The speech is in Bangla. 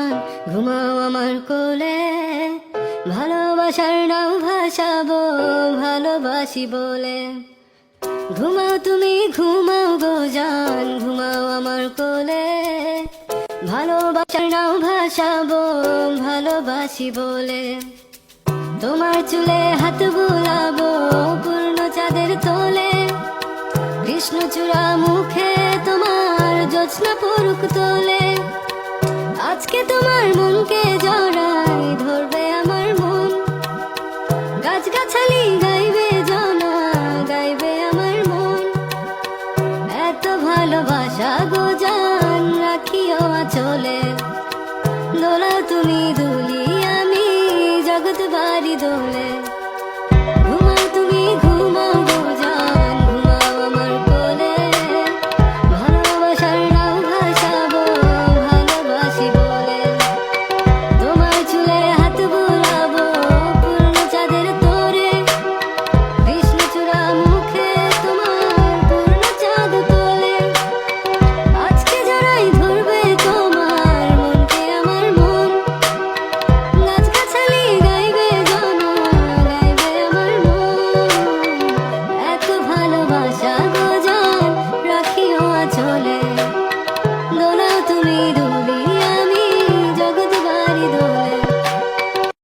জান ঘুমাও আমার কোলে, ভালোবাসার নাও ভাসাবো ভালোবাসি বলে। ঘুমাও তুমি ঘুমাও গো জান ঘুমাও আমার কোলে, ভালোবাসার নাও ভাসাবো ভালোবাসি বলে। তোমার চুলে হাত বুলাবো পূর্ণ চাঁদের তোলে, কৃষ্ণচূড়া মুখে তোমার জ্যোৎস্না পড়ুক তোলে। আজকে তোমার মনকে জড়াই ধরবে আমার মন, গাছগাছালি গাইবে জনা গাইবে আমার মন। এত ভালোবাসা গো জান রাখিও আঁচলে, দোলা তুমি দুলি আমি জগৎ বাড়ি দোলে।